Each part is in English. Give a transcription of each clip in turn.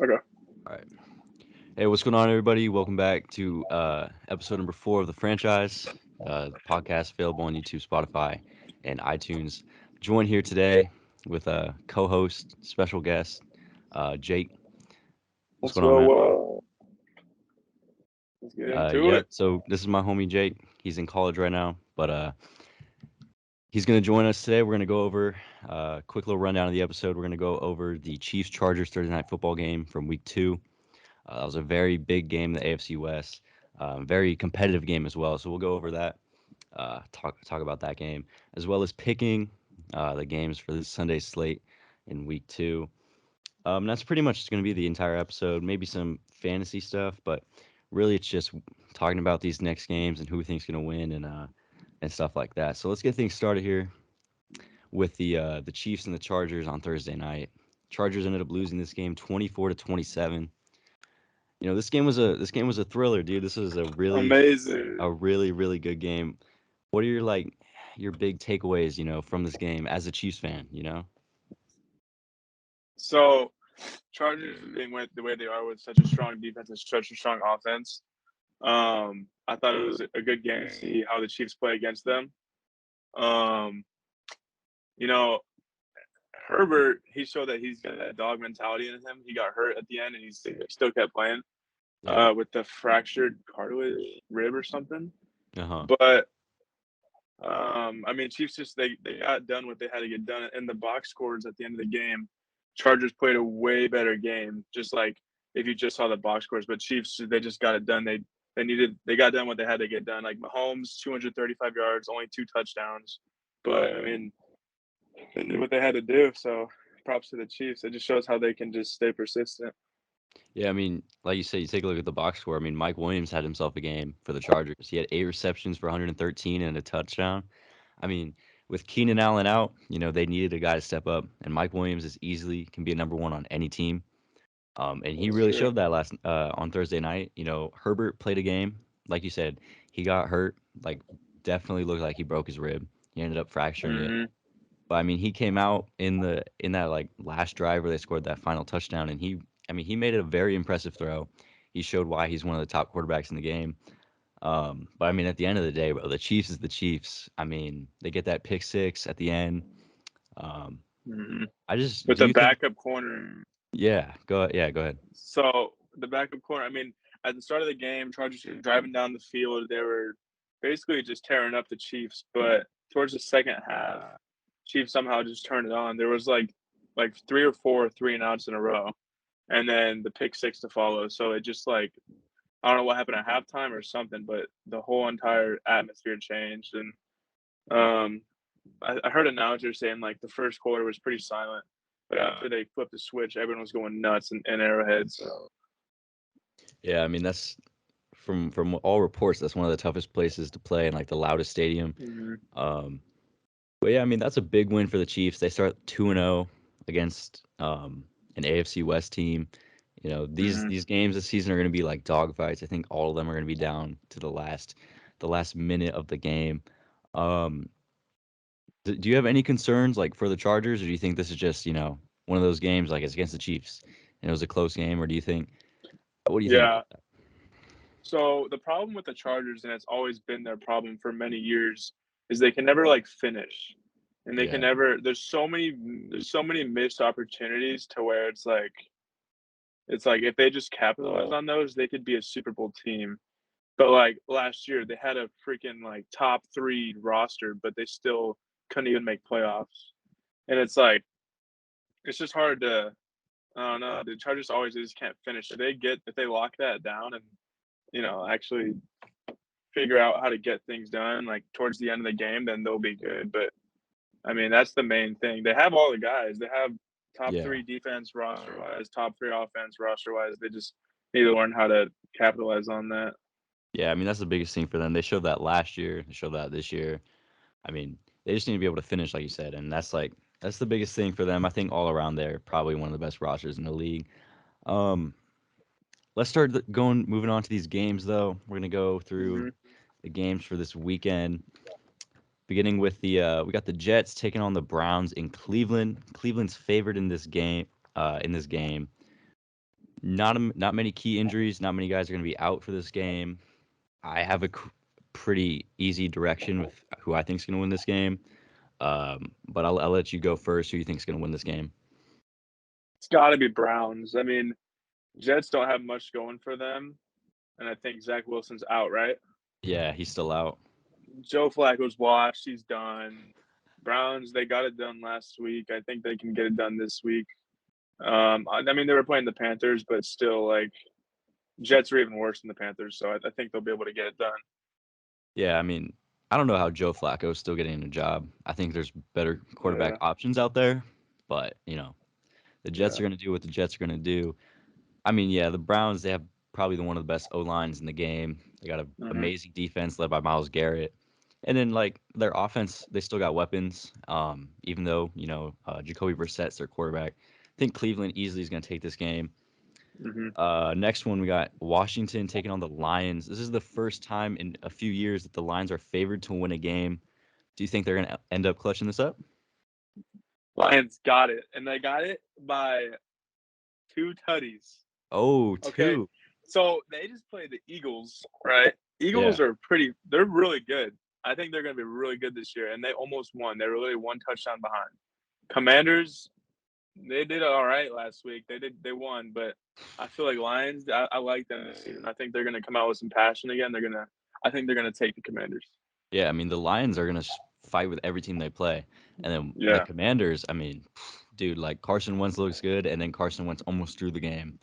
Okay. All right. Hey, what's going on, everybody? Welcome back to episode number 4 of the franchise podcast, available on YouTube, Spotify, and iTunes. Joined here today with a co-host, special guest, Jake. What's Let's going on, man? go. Let's get into Yep. it. So this is my homie Jake. He's in college right now, but he's going to join us today. We're going to go over a quick little rundown of the episode. We're going to go over the Chiefs Chargers Thursday night football game from week 2. That was a very big game in the AFC West. Very competitive game as well. So we'll go over that. Talk about that game as well as picking the games for this Sunday slate in week 2. That's pretty much going to be the entire episode. Maybe some fantasy stuff, but really it's just talking about these next games and who we think's going to win and stuff like that. So let's get things started here with the Chiefs and the Chargers on Thursday night. Chargers ended up losing this game 24-27. This game was a thriller, dude. This was Amazing. a really good game. What are your big takeaways, from this game as a Chiefs fan? So, Chargers being the way they are with such a strong defense and such a strong offense. I thought it was a good game to see how the Chiefs play against them. Um, you know, Herbert, he showed that he's got that dog mentality in him. He got hurt at the end, and he still kept playing Yeah. with the fractured cartilage rib or something. Uh-huh. But I mean, Chiefs just they got done what they had to get done in the box scores at the end of the game. Chargers played a way better game. Just like if you just saw the box scores, but Chiefs they just got it done. They got done what they had to get done. Like Mahomes, 235 yards, only 2 touchdowns. But I mean, they did what they had to do. So props to the Chiefs. It just shows how they can just stay persistent. Yeah, I mean, like you said, you take a look at the box score. I mean, Mike Williams had himself a game for the Chargers. He had 8 receptions for 113 and a touchdown. I mean, with Keenan Allen out, they needed a guy to step up, and Mike Williams is easily can be a number one on any team. And he That's really true. showed that last on Thursday night. Herbert played a game, like you said, he got hurt. Like, definitely looked like he broke his rib. He ended up fracturing it. Mm-hmm. But I mean, he came out in that like last drive where they scored that final touchdown, and he made a very impressive throw. He showed why he's one of the top quarterbacks in the game. But I mean, at the end of the day, bro, the Chiefs is the Chiefs. I mean, they get that pick six at the end. Um, Mm-hmm. I just With do the you think? backup corner. Yeah, go ahead. So the backup corner. I mean, at the start of the game, Chargers were driving down the field. They were basically just tearing up the Chiefs. But towards the second half, Chiefs somehow just turned it on. There was like 3 or 4 3-and-outs in a row, and then the pick six to follow. So it just like I don't know what happened at halftime or something, but the whole entire atmosphere changed. And um, I heard announcers saying like the first quarter was pretty silent, but after they flipped the switch, everyone was going nuts in Arrowhead. So Yeah, I mean that's from all reports, that's one of the toughest places to play and like the loudest stadium. mhm. Um, but yeah, I mean that's a big win for the Chiefs. They start 2-0 against an AFC West team. Mhm. These games this season are going to be like dogfights. I think all of them are going to be down to the last minute of the game. Um, do you have any concerns like for the Chargers, or do you think this is just one of those games like it's against the Chiefs and it was a close game, or do you think what do you think Yeah. about that? So the problem with the Chargers, and it's always been their problem for many years, is they can never like finish, and they can Yeah, never. There's so many missed opportunities to where it's like if they just capitalize on those, they could be a Super Bowl team. But like last year, they had a freaking like top 3 roster, but they still couldn't even make playoffs. And it's like it's just hard to. I don't know. The Chargers always just can't finish. If they lock that down and actually figure out how to get things done like towards the end of the game, then they'll be good. But I mean, that's the main thing. They have all the guys. They have top yeah. 3 defense roster wise, top 3 offense roster wise. They just need to learn how to capitalize on that. Yeah, I mean that's the biggest thing for them. They showed that last year. They showed that this year. I mean, they just need to be able to finish, like you said, and that's the biggest thing for them. I think all around they're probably one of the best rosters in the league. Um, let's start moving on to these games though. We're gonna go through Mm-hmm. the games for this weekend, beginning with the we got the Jets taking on the Browns in Cleveland. Cleveland's favored in this game. In this game, Not many key injuries. Not many guys are going to be out for this game. I have a pretty easy direction with who I think is going to win this game. But I'll let you go first. Who you think is going to win this game? It's got to be Browns. I mean, Jets don't have much going for them, and I think Zach Wilson's out, right? Yeah, he's still out. Joe Flacco's washed. He's done. Browns, they got it done last week. I think they can get it done this week. I mean, they were playing the Panthers, but still, like, Jets are even worse than the Panthers, so I think they'll be able to get it done. Yeah, I mean, I don't know how Joe Flacco is still getting a job. I think there's better quarterback options out there, but the Jets are going to do what the Jets are going to do. I mean, yeah, the Browns, they have probably one of the best O-lines in the game. They got an amazing defense led by Myles Garrett. And then, like, their offense, they still got weapons. Even though, Jacoby Brissett's their quarterback. I think Cleveland easily is going to take this game. Next one, we got Washington taking on the Lions. This is the first time in a few years that the Lions are favored to win a game. Do you think they're going to end up clutching this up? Lions got it, and they got it by 2 tutties. Oh, Okay, 2. so they just played the Eagles, right? Eagles are they're really good. I think they're going to be really good this year, and they almost won. They were literally 1 touchdown behind. Commanders, they did all right last week. They won, but I feel like Lions, I like them this season. I think they're going to come out with some passion again. I think they're going to take the Commanders. Yeah, I mean, the Lions are going to fight with every team they play. And then the Commanders, I mean, dude, like Carson Wentz looks good, and then Carson Wentz almost drew the game.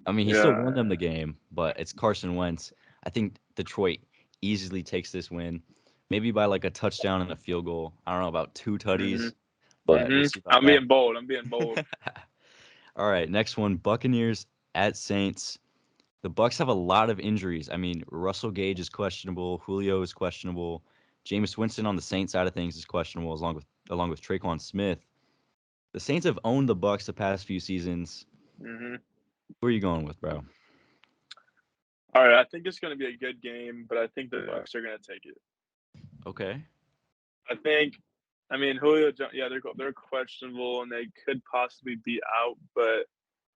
I mean, he still won them the game, but it's Carson Wentz. I think Detroit easily takes this win, maybe by like a touchdown and a field goal. I don't know about 2 tutties, but we'll see about I'm being bold. I'm being bold. All right, next one, Buccaneers at Saints. The Bucs have a lot of injuries. I mean, Russell Gage is questionable, Julio is questionable, Jameis Winston on the Saints side of things is questionable, along with Traquan Smith. The Saints have owned the Bucs the past few seasons. Who are you going with, bro? All right, I think it's going to be a good game, but I think the Bucs are going to take it. Okay. I mean, Julio, yeah, they're questionable and they could possibly be out, but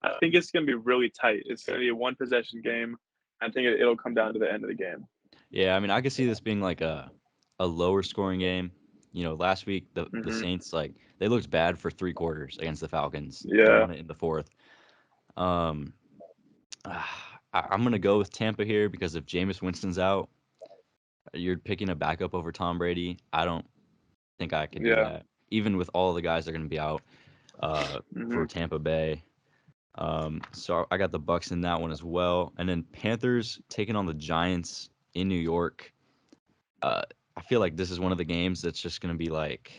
I think it's going to be really tight. It's going to be a 1-possession game. I think it'll come down to the end of the game. Yeah, I mean, I could see this being like a lower scoring game. Last week the Saints, like, they looked bad for 3 quarters against the Falcons. Yeah. They won it in the 4th. I'm gonna go with Tampa here because if Jameis Winston's out, you're picking a backup over Tom Brady. I don't think I could do that, even with all the guys that are gonna be out for Tampa Bay. So I got the Bucs in that one as well, and then Panthers taking on the Giants in New York. I feel like this is one of the games that's just going to be like,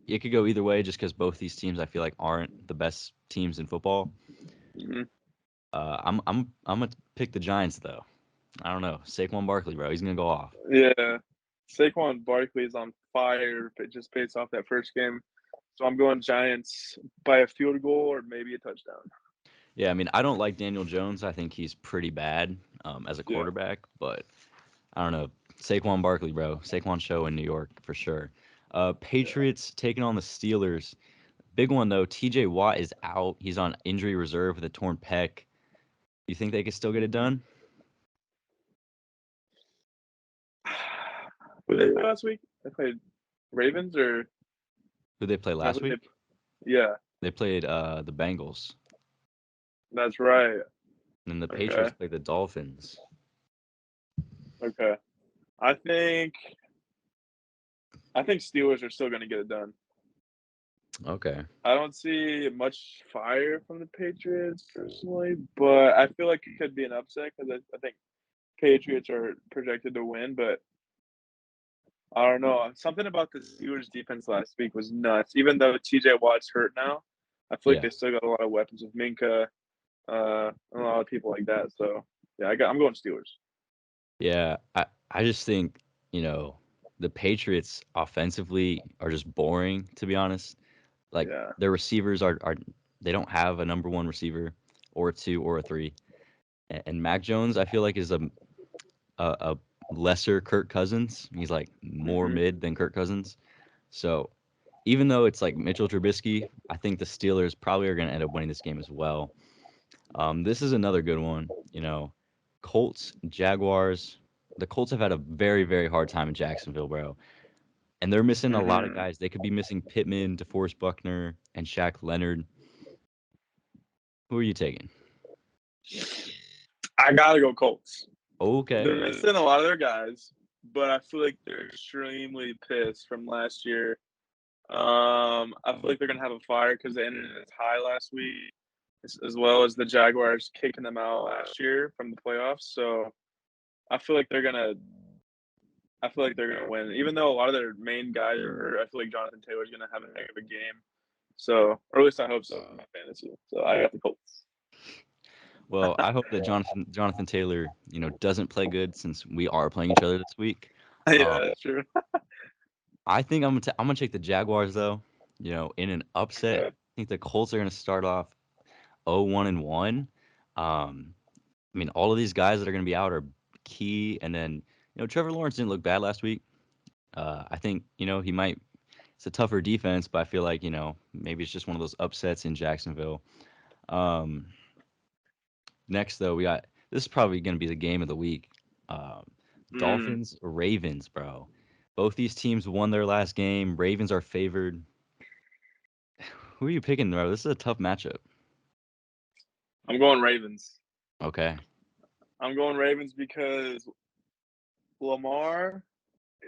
it could go either way just because both these teams I feel like aren't the best teams in football. I'm gonna pick the Giants though. I don't know, Saquon Barkley, bro, he's gonna go off. Yeah, Saquon Barkley is on fire. Just based off that first game, so I'm going Giants by a field goal or maybe a touchdown. Yeah, I mean, I don't like Daniel Jones. I think he's pretty bad as a quarterback, but I don't know. Saquon Barkley, bro. Saquon show in New York for sure. Patriots taking on the Steelers. Big one, though. TJ Watt is out. He's on injury reserve with a torn pec. You think they could still get it done? Who did they play last week? They played Ravens or? Who they play last week? Yeah. They played the Bengals. That's right. And then the Patriots played the Dolphins. Okay. I think Steelers are still going to get it done. Okay. I don't see much fire from the Patriots personally, but I feel like it could be an upset because I think Patriots are projected to win, but I don't know. Something about the Steelers defense last week was nuts. Even though TJ Watt's hurt now, I feel like they still got a lot of weapons with Minka, and a lot of people like that. So yeah, I'm going Steelers. Yeah, I just think, the Patriots offensively are just boring, to be honest. Like, their receivers are they don't have a number 1 receiver or a 2 or a 3. And Mac Jones, I feel like, is a lesser Kirk Cousins. He's like more mid than Kirk Cousins. So even though it's like Mitchell Trubisky, I think the Steelers probably are going to end up winning this game as well. This is another good one. Colts, Jaguars. The Colts have had a very, very hard time in Jacksonville, bro. And they're missing a lot of Hmm. guys. They could be missing Pittman, DeForest Buckner, and Shaq Leonard. Who are you taking? I gotta go Colts. Okay. They're missing a lot of their guys, but I feel like they're extremely pissed from last year. I feel like they're gonna have a fire because they ended as high last week, as well as the Jaguars kicking them out last year from the playoffs. So I feel like they're gonna. I feel like they're gonna win, even though a lot of their main guys are hurt. I feel like Jonathan Taylor's gonna have a heck of a game. So, or at least I hope so in my fantasy. So I got the Colts. Well, I hope that Jonathan Taylor, doesn't play good since we are playing each other this week. Yeah, Um, that's true. I think I'm gonna take the Jaguars though. In an upset, Okay. I think the Colts are gonna start off 0-1-1. Um, I mean, all of these guys that are gonna be out are key, and then Trevor Lawrence didn't look bad last week. I think he might. It's a tougher defense, but I feel like maybe it's just one of those upsets in Jacksonville. Um, Next though, we got this is probably gonna be the game of the week. Um, Mm. Dolphins Ravens, bro. Both these teams won their last game. Ravens are favored. Who are you picking, bro? This is a tough matchup. I'm going Ravens. Okay. I'm going Ravens because Lamar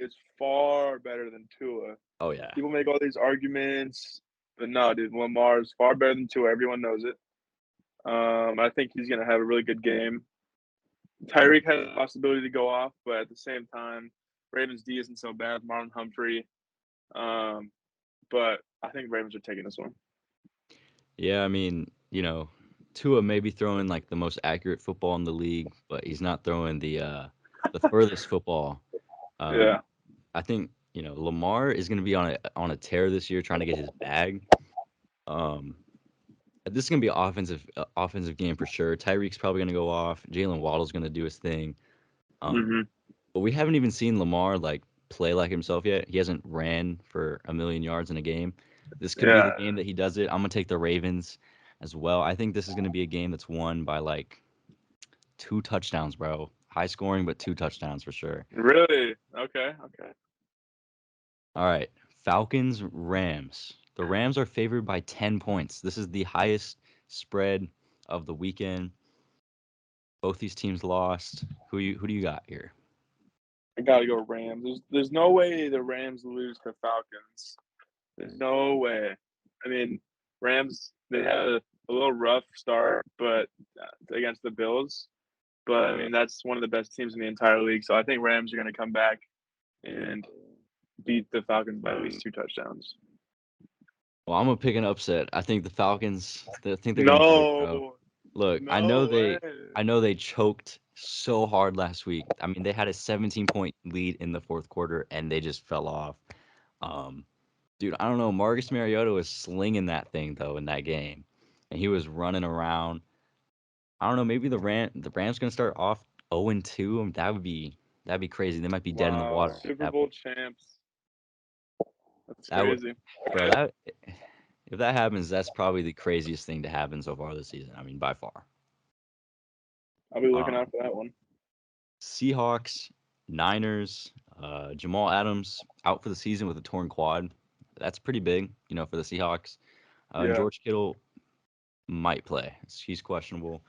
is far better than Tua. Oh yeah. People make all these arguments, but no, dude, Lamar is far better than Tua. Everyone knows it. I think he's gonna have a really good game. Tyreek has a possibility to go off, but at the same time, Ravens D isn't so bad. Marlon Humphrey, um, but I think Ravens are taking this one. Yeah, I mean, Tua may be throwing like the most accurate football in the league, but he's not throwing the furthest football. Um, Yeah, I think Lamar is going to be on a tear this year, trying to get his bag. Um, this is going to be an offensive game for sure. Tyreek's probably going to go off. Jalen Waddle's going to do his thing. Um, hmm but we haven't even seen Lamar like play like himself yet. He hasn't ran for a million yards in a game. This could be the yeah. game that he does it. I'm gonna take the Ravens as well. I think this is gonna be a game that's won by like 2 touchdowns, bro. High scoring, but 2 touchdowns for sure. Really? Okay, okay. All right, Falcons Rams. The Rams are favored by 10 points. This is the highest spread of the weekend. Both these teams lost. Who do you got here? I gotta go Rams. There's no way the Rams lose to Falcons. There's no way. I mean, Rams they had a little rough start, but against the Bills. But I mean, that's one of the best teams in the entire league. So I think Rams are going to come back and beat the Falcons by at least 2 touchdowns. Well, I'm gonna pick an upset. I think the Falcons. I think they're gonna do it, bro. No, Look, I know no they, way. I know they choked so hard last week. I mean, they had a 17-point lead in the fourth quarter and they just fell off. Um, Dude, I don't know. Marcus Mariota was slinging that thing though in that game, and he was running around. I don't know. Maybe the Rams gonna start off 0-2. That'd be crazy. They might be dead in the Wow, water at Super that Bowl point. champs. That's That would, crazy. bro. That if that happens, that's probably the craziest thing to happen so far this season. I mean, by far. I'll be looking out Um, for that one. Seahawks, Niners, Jamal Adams out for the season with a torn quad. That's pretty big, for the Seahawks. And Yeah, George Kittle might play. He's questionable.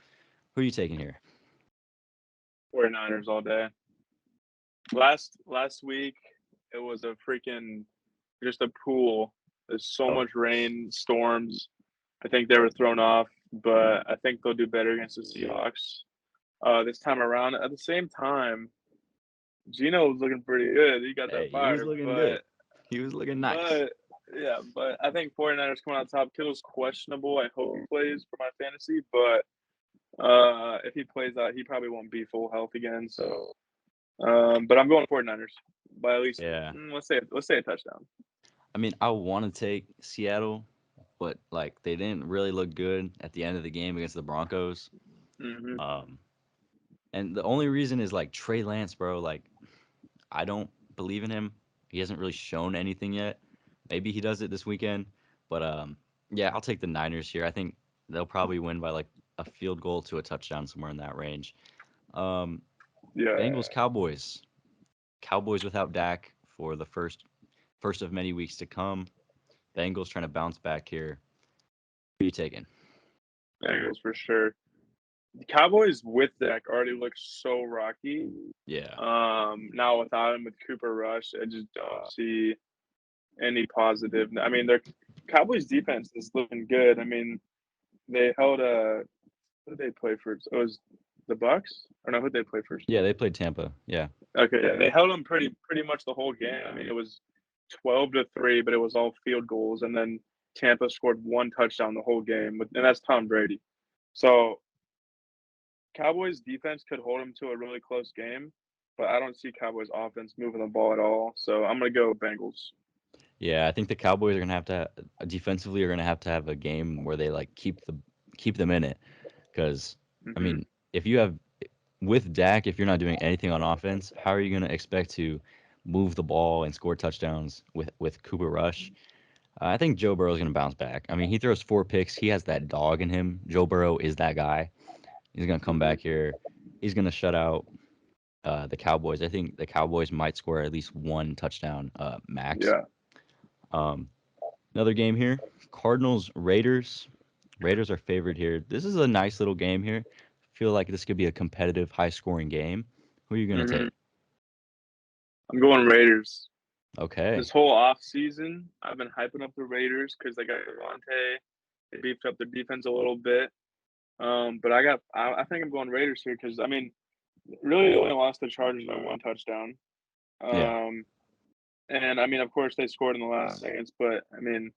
Who are you taking here? 49ers all day. Last week, it was a freaking just a pool. There's so Oh, much rain, storms. I think they were thrown off, but I think they'll do better against the Seahawks this time around. At the same time, Gino was looking pretty good. He got that hey, he was fire, looking good. He was looking nice. but yeah, but I think 49ers coming out top. Kittle's questionable. I hope he plays for my fantasy, but if he plays out, he probably won't be full health again. So, but I'm going 49ers by at least Yeah. let's say a touchdown. I mean, I want to take Seattle, but like they didn't really look good at the end of the game against the Broncos. Hmm. Um, and the only reason is like Trey Lance, bro. Like I don't believe in him. He hasn't really shown anything yet. Maybe he does it this weekend, but yeah, I'll take the Niners here. I think they'll probably win by like a field goal to a touchdown, somewhere in that range. Um, Yeah. Bengals Cowboys. Cowboys without Dak for the first of many weeks to come. Bengals trying to bounce back here. Who are you taking? Bengals for sure. The Cowboys with Dak already look so rocky. Yeah. Now without him with Cooper Rush, I just don't see any positive. I mean, their Cowboys defense is looking good. I mean, they held a who did they play first? It was the Bucks. Or no, who did they play first? Yeah, they played Tampa. Yeah. Okay, yeah, they held them pretty much the whole game. I mean, it was 12-3, but it was all field goals, and then Tampa scored one touchdown the whole game, and that's Tom Brady. So Cowboys defense could hold them to a really close game, but I don't see Cowboys offense moving the ball at all. So I'm gonna go Bengals. Yeah, I think the Cowboys are gonna have to defensively are gonna have to have a game where they like keep them in it. Because I Hmm. mean, if you have with Dak, if you're not doing anything on offense, how are you gonna expect to move the ball and score touchdowns with Cooper Rush? I think Joe Burrow is gonna bounce back. I mean, he throws 4 picks. He has that dog in him. Joe Burrow is that guy. He's gonna come Hmm. back here. He's gonna shut out the Cowboys. I think the Cowboys might score at least one touchdown max. Yeah. Um, Another game here. Cardinals Raiders. Raiders are favored here. This is a nice little game here. Feel like this could be a competitive, high-scoring game. Who are you gonna Hmm. take? I'm going Raiders. Okay. This whole off season, I've been hyping up the Raiders because they got Devontae. They beefed up their defense a little bit. But I think I'm going Raiders here because I mean, really they only lost the Chargers by one touchdown. Yeah. Um, and I mean, of course they scored in the last seconds, but I mean,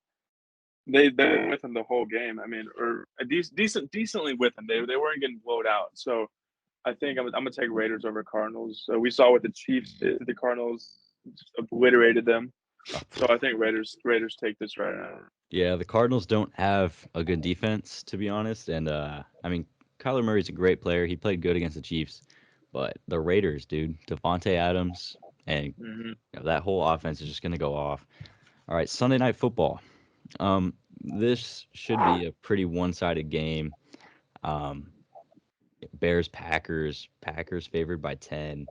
they were with them the whole game. I mean, or a decently with them. They weren't getting blowed out. So I think I'm gonna take Raiders over Cardinals. So we saw what the Chiefs did. The Cardinals just obliterated them. Oh, So I think Raiders take this right now. yeah, the Cardinals don't have a good defense, to be honest. And I mean, Kyler Murray's a great player. He played good against the Chiefs, but the Raiders, dude, Devontae Adams and Hmm. that whole offense is just gonna go off. All right, Sunday Night Football. This should be a pretty one-sided game. Um, Bears Packers. Packers favored by 10.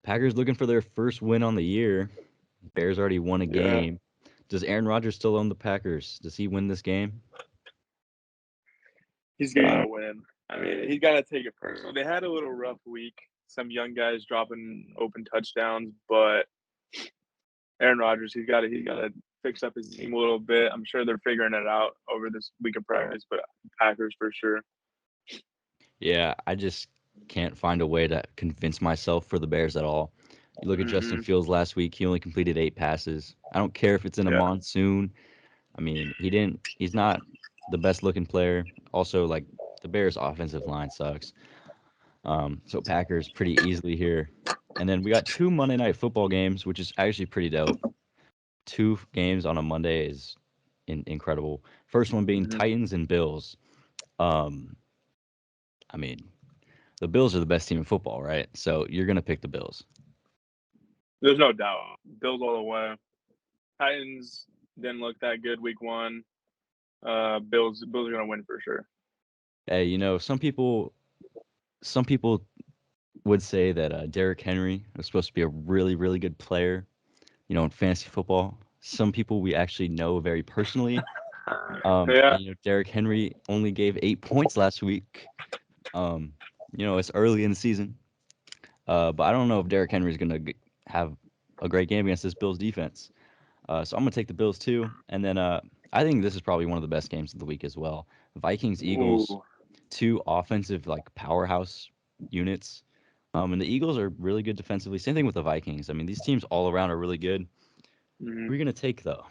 Packers looking for their first win on the year. Bears already won a Yeah, game. Does Aaron Rodgers still own the Packers? Does he win this game? he's gotta win. I mean, he's gotta take it personal. They had a little rough week. Some young guys dropping open touchdowns, but Aaron Rodgers, he's gotta fix up his team a little bit. I'm sure they're figuring it out over this week of practice, but Packers for sure. Yeah, I just can't find a way to convince myself for the Bears at all. You look at Justin Hmm. Fields last week, he only completed 8 passes. I don't care if it's in a Yeah. monsoon. I mean, he's not the best looking player. Also, like the Bears offensive line sucks. So Packers pretty easily here. And then we got 2 Monday Night Football games, which is actually pretty dope. 2 games on a Monday is incredible. First one being Hmm. Titans and Bills. Um, I mean, the Bills are the best team in football, right? So you're gonna pick the Bills. There's no doubt. Bills all the way. Titans didn't look that good week one. Bills are gonna win for sure. Hey, some people would say that Derrick Henry was supposed to be a really, really good player, in fantasy football. Some people we actually know very personally. Yeah. And Derrick Henry only gave 8 points last week. Um, it's early in the season. But I don't know if Derrick Henry is gonna have a great game against this Bills defense. So I'm gonna take the Bills too. And then I think this is probably one of the best games of the week as well. Vikings Eagles, Ooh. two offensive like powerhouse units. And the Eagles are really good defensively. Same thing with the Vikings. I mean, these teams all around are really good. Hmm. Who are you gonna take though?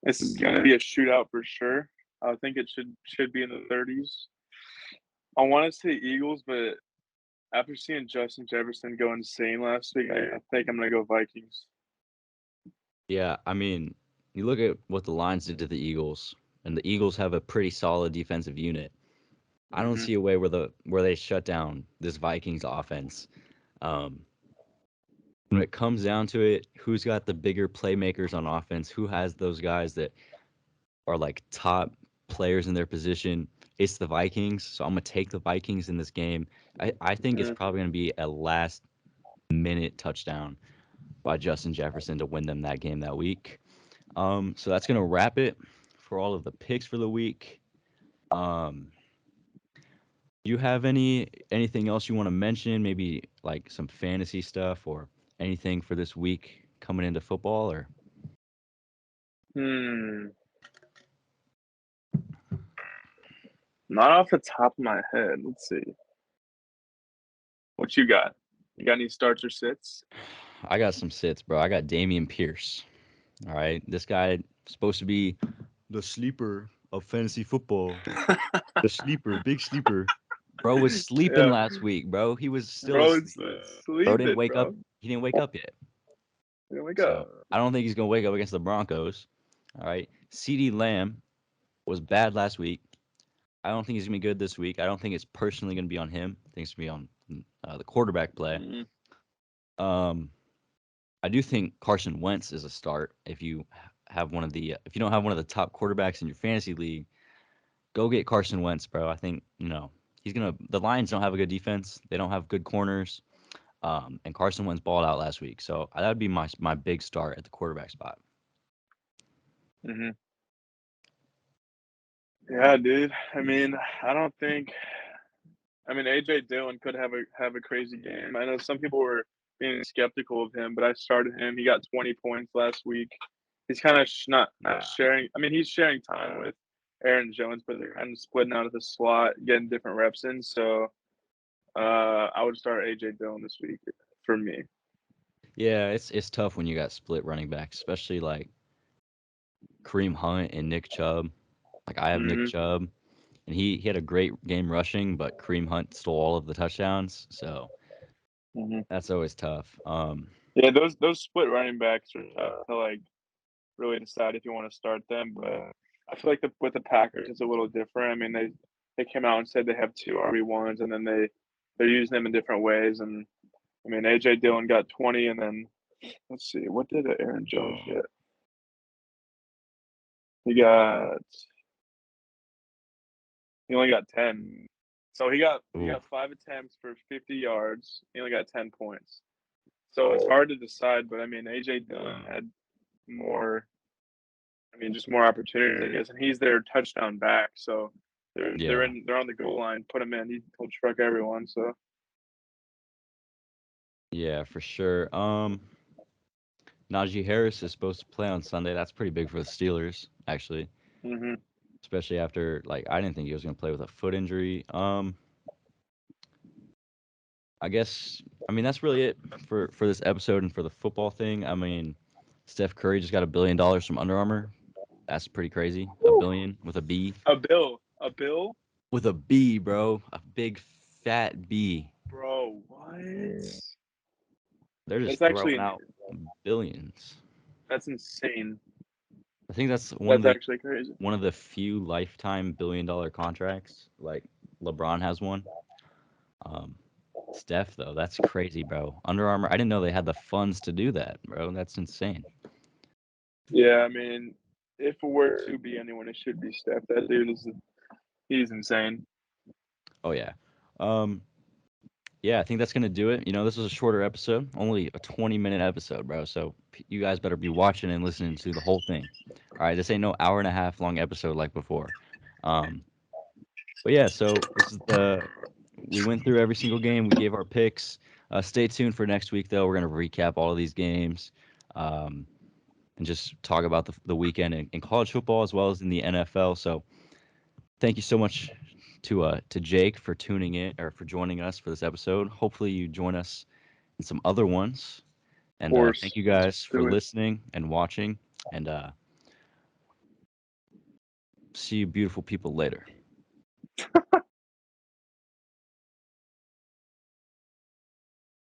This is gonna be a shootout for sure. I think it should be in the 30s. I want to say Eagles, but after seeing Justin Jefferson go insane last week, I think I'm gonna go Vikings. Yeah, I mean, you look at what the Lions did to the Eagles, and the Eagles have a pretty solid defensive unit. I don't Hmm. see a way where they shut down this Vikings offense. Um, when it comes down to it, who's got the bigger playmakers on offense? Who has those guys that are like top players in their position? It's the Vikings, so I'm gonna take the Vikings in this game. I think it's probably gonna be a last minute touchdown by Justin Jefferson to win them that game that week. So that's gonna wrap it for all of the picks for the week. Um, do you have anything else you want to mention? Maybe like some fantasy stuff or anything for this week coming into football, or Hmm. Not off the top of my head. Let's see. What you got? You got any starts or sits? I got some sits, bro. I got Damian Pierce. All right, this guy supposed to be the sleeper of fantasy football. The sleeper, big sleeper. Bro was sleeping Yeah, last week, bro. He was still bro, it's asleep. Bro didn't sleeping, wake up. bro. He didn't wake up yet. Here we So go. I don't think he's gonna wake up against the Broncos. All right. CD Lamb was bad last week. I don't think he's gonna be good this week. I don't think it's personally gonna be on him. I think it's gonna be on the quarterback play. Mm, Um, I do think Carson Wentz is a start if you have if you don't have one of the top quarterbacks in your fantasy league, go get Carson Wentz, bro. I think, the Lions don't have a good defense. They don't have good corners. And Carson Wentz balled out last week. So that would be my big start at the quarterback spot. hmm Yeah, dude. I mean, I don't think. I mean, AJ Dillon could have a crazy game. I know some people were being skeptical of him, but I started him. He got 20 points last week. He's kind of not sharing. I mean, he's sharing time with Aaron Jones, but they're kind of splitting out of the slot, getting different reps in. So I would start AJ Dillon this week for me. Yeah, it's tough when you got split running backs, especially like Kareem Hunt and Nick Chubb. Like I have Nick hmm Chubb, and he had a great game rushing, but Kareem Hunt stole all of the touchdowns. So hmm that's always tough. Yeah, those split running backs are tough to like really decide if you want to start them. But I feel like with the Packers, it's a little different. I mean, they came out and said they have two RB1s, and then they're using them in different ways. And I mean, AJ Dillon got 20, and then let's see, what did Aaron Jones get? He got he only got 10. So he Ooh, got 5 attempts for 50 yards. He only got 10 points. So it's hard to decide, but I mean, AJ Dillon had more. I mean, just more opportunities, I guess. And he's their touchdown back, so yeah, they're on the goal line. Put him in. He'll truck everyone. So yeah, for sure. Najee Harris is supposed to play on Sunday. That's pretty big for the Steelers, actually, hmm especially after like I didn't think he was going to play with a foot injury. I guess I mean that's really it for this episode and for the football thing. I mean, Steph Curry just got $1 billion from Under Armour. That's pretty crazy. A billion with a B. a bill, With a B, bro. A big fat B. bro. What? They're just That's throwing actually out billions. that's insane. I think that's That's actually crazy. one of the few lifetime $1 billion contracts. Like LeBron has one. Um, Steph though, that's crazy, bro. Under Armour, I didn't know they had the funds to do that, bro. That's insane. Yeah, I mean, if it were to be anyone, it should be Steph. That dude he's insane. Oh yeah. Um, yeah, I think that's gonna do it. This was a shorter episode, only a 20-minute episode, bro. So you guys better be watching and listening to the whole thing. All right, this ain't no hour and a half long episode like before. Um, but yeah, so this is we went through every single game. We gave our picks. Stay tuned for next week, though. We're gonna recap all of these games, um, and just talk about the weekend in college football as well as in the NFL. So thank you so much to Jake for tuning in or for joining us for this episode. Hopefully you join us in some other ones. Of And course, thank you let's guys for do it. listening and watching. And see you beautiful people later.